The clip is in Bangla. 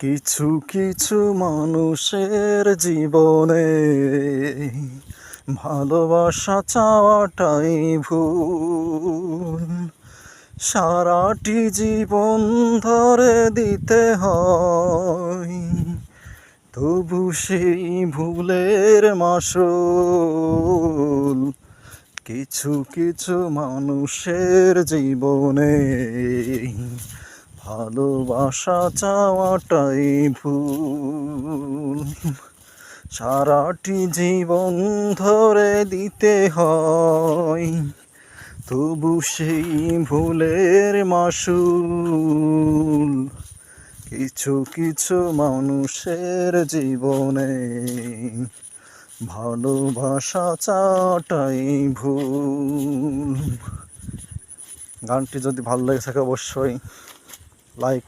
কিছু কিছু মানুষের জীবনে ভালোবাসা চাওয়াটাই ভুল। সারাটি জীবন ধরে দিতে হয়, তবু সেই ভুলের মাসুল কিছু কিছু মানুষের জীবনে ভালোবাসা চাওয়াটাই ভুল। সারাটি জীবন ধরে দিতে হয়, তবু সেই ভুলের মাসুল কিছু কিছু মানুষের জীবনে ভালোবাসা চাওয়াটাই ভুল। গানটি যদি ভালো লেগে থাকে অবশ্যই লাইক